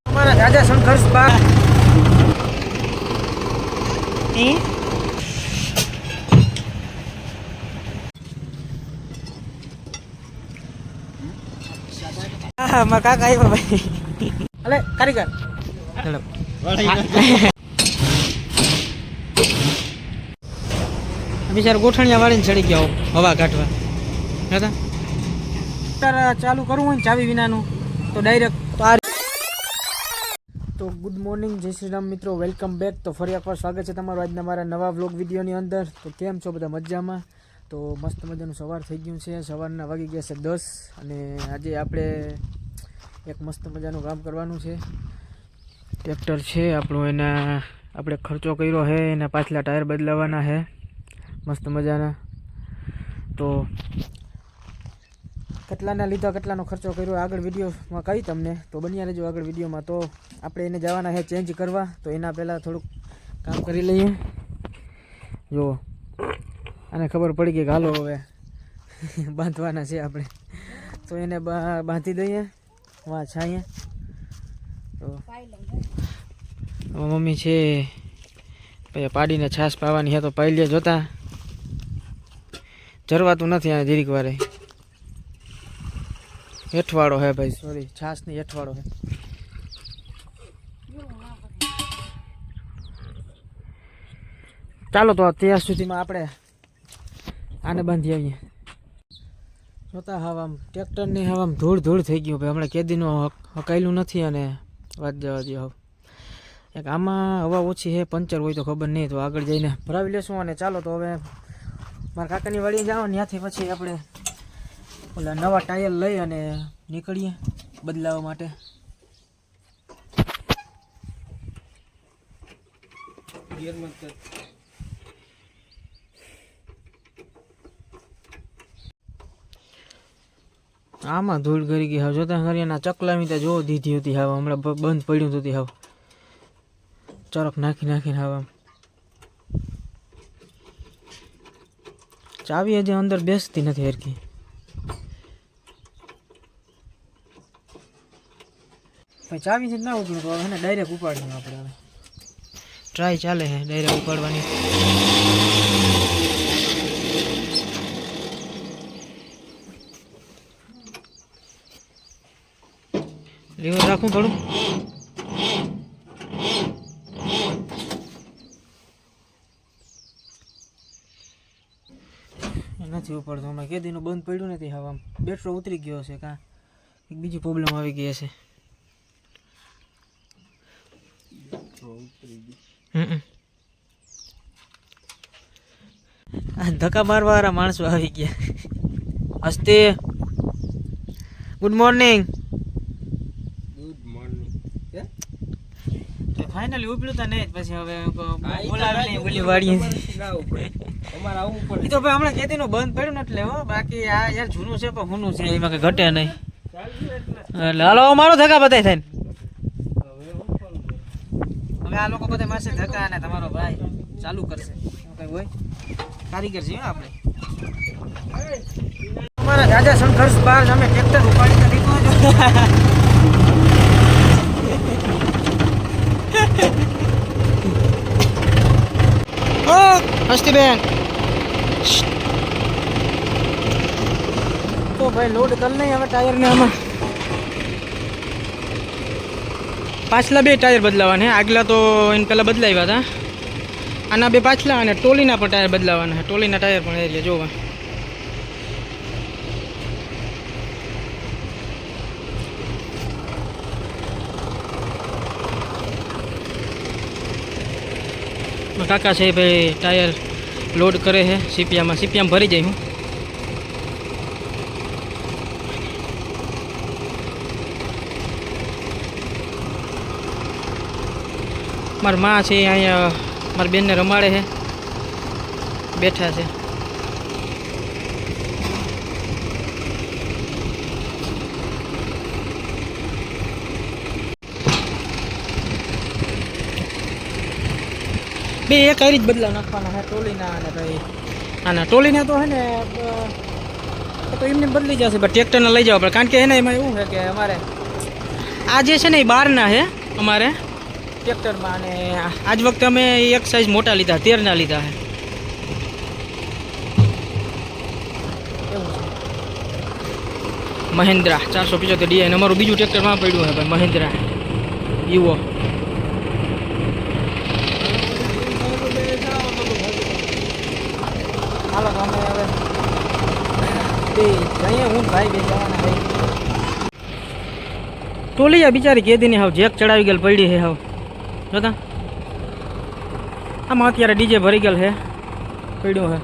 અમારા રાજા સંઘર્ષ બાગ મારા કાકા આવ્યા ભાઈ. અલે કારીગર ચલો બિચારો ગોઠણિયા વાળીને ચડી ગયા હવા કાઢવા હતા. ચાલુ કરવું હોય ને ચાવી વિનાનું તો ડાયરેક્ટ તો ગુડ મોર્નિંગ, જય શ્રી રામ મિત્રો, વેલકમ બેક. તો ફરી એકવાર સ્વાગત છે તમારું આજના મારા નવા વ્લોગ વિડીયોની અંદર. તો કેમ છો બધા? મજામાં? તો મસ્ત મજાનું સવાર થઈ ગયું છે. સવારના વાગી ગયા છે 10 અને આજે આપણે એક મસ્ત મજાનું કામ કરવાનું છે. ટ્રેક્ટર છે આપણું, એના આપણે ખર્ચો કર્યો છે, એના પાછલા ટાયર બદલાવાના છે મસ્ત મજાના. તો કેટલાના લીધા, કેટલાનો ખર્ચો કર્યો આગળ વિડીયોમાં કહી તમને, તો બન્યા રહેજો આગળ વિડીયોમાં. તો આપણે એને જવાના છે ચેન્જ કરવા, તો એના પહેલાં થોડુંક કામ કરી લઈએ. જુઓ, આને ખબર પડી ગઈ કે હાલો હવે બાંધવાના છે આપણે, તો એને બાંધી દઈએ. વાહ છાંયે તો મમ્મી છે પછી પાડીને છાશ પાવાની છે, તો પાઈ લે. જોતા જરવાતું નથી આ જીરીક વારે. હેઠવાળો હે ભાઈ, સોરી, છાશ ની હેઠવાળો હે. ચાલો તો ત્યાં સુધીમાં આપણે આને બાંધી આવીએ. જોતા હવે આમ ટ્રેક્ટરની હવે આમ ધૂળ ધૂળ થઈ ગયું ભાઈ. હમણાં કેદીનું હકાયેલું નથી અને વાત જવા દો. હવે એક આમાં હવા ઓછી છે, પંચર હોય તો ખબર નહીં, તો આગળ જઈને ભરાવી લેશું. અને ચાલો તો હવે મારા કાકાની વાડીએ જાઓ, ત્યાંથી પછી આપણે ઓલા નવા ટાયર લઈ અને નીકળીએ બદલાવા માટે. આમાં ધૂળ કરી ગઈ હવે. જોતા હરિયાના ચકલામી તો જો દીધી હતી હવે, હમણાં બંધ પડ્યું હતું હવે, ચરક નાખી નાખીને હવે ચાવી હજી અંદર બેસતી નથી હરખી. ચાવી જ ના ઉપડું તો હવે ડાયરેક્ટ ઉપાડીશું આપણે. હવે ટ્રાય ચાલે છે ડાયરેક્ટ ઉપાડવાની. લીવર રાખું થોડું. નથી ઉપાડતો હમણાં, કેદીનું બંધ પડ્યું નથી હવે. આમ બેટરો ઉતરી ગયો છે કાં એક બીજી પ્રોબ્લેમ આવી ગઈ છે. આ ધક્કા મારવા વાળા માણસો આવી ગયા. હસ્તે ગુડ મોર્નિંગ. ફાઇનલી ઉપડ્યું તો નહીં, પછી હવે બોલાવી બોલી વાળી તો ભાઈ હમણાં ખેતીનું બંધ પડ્યું ને એટલે હો. બાકી આ યાર જૂનું છે પણ હુનું છે, એમાં કઈ ઘટે નહીં. એટલે હાલો મારો ધક્કા બધાય થાય. હવે આ લોકો બધા માસે ધક્કા અને તમારો ભાઈ ચાલુ કરશે. કઈ હોય કારીગર છે આપણે. અમારા રાજા સંઘર્ષ બાર અમે ટ્રેક્ટર ઉપાડીને લીધું. હસ્તી બેન તો ભાઈ લોડ કર નહીં હવે ટાયર ને. આમાં પાછલા બે ટાયર બદલાવાના. આગલા તો એને પહેલાં બદલાવ્યા હતા. આના બે પાછલા અને ટોલીના પણ ટાયર બદલાવાના. ટોલીના ટાયર પણ એરિયા જોવા. કાકા છે ભાઈ ટાયર લોડ કરે છે સીપિયામાં ભરી જાય. હું મારી માં છે અહીંયા મારી બેનને રમાડે છે, બેઠા છે. બે એક આવી જ બદલાવ નાખવાના છે ટોલીના. અને ભાઈ આના ટોલીના તો હે ને તો એમને બદલી જશે, પણ ટ્રેક્ટરને લઈ જવા પડે. કારણ કે એને એમાં એવું છે કે અમારે આ જે છે ને એ 12ના છે અમારે ટ્રેક્ટરમાં, અને આજ વખતે અમે એક સાઈઝ મોટા લીધા, 13ના લીધા છે. મહિન્દ્રા 475 ડીઆઈ અમારું બીજું ટ્રેક્ટરમાં પડ્યું છે ભાઈ, મહિન્દ્રા યુવો. હાલો તો અમે હવે જઈએ, હું ભાઈ બે જવાના ભાઈ. ટોલિયા બિચારી કેદીની હાવ જેક ચડાવી ગયેલ પડી છે હાવ જોતા. આમાં અત્યારે ડીજે ભરી ગયેલ છે, પડ્યું છે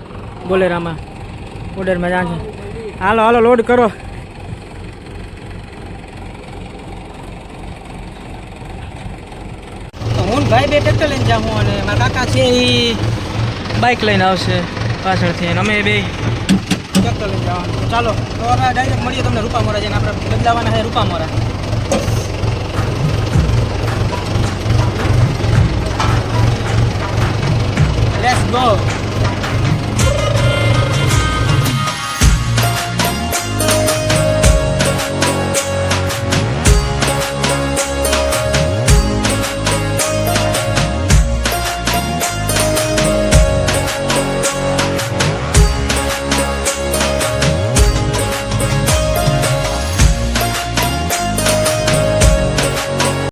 બોલેરામાં, ઓર્ડરમાં જાય છે. હાલો હાલો લોડ કરો. હું ભાઈ બે ટ્રેક્ટર લઈને જાઉં, અને મારા કાકા છે એ બાઇક લઈને આવશે પાછળથી, અને અમે બે ટ્રેક્ટર લઈને જવાનું. ચાલો તો હવે ડાયરેક્ટ મળીએ તમને રૂપામોરા જઈને. આપણે બદલાવાના છે રૂપામોરા. Let's go.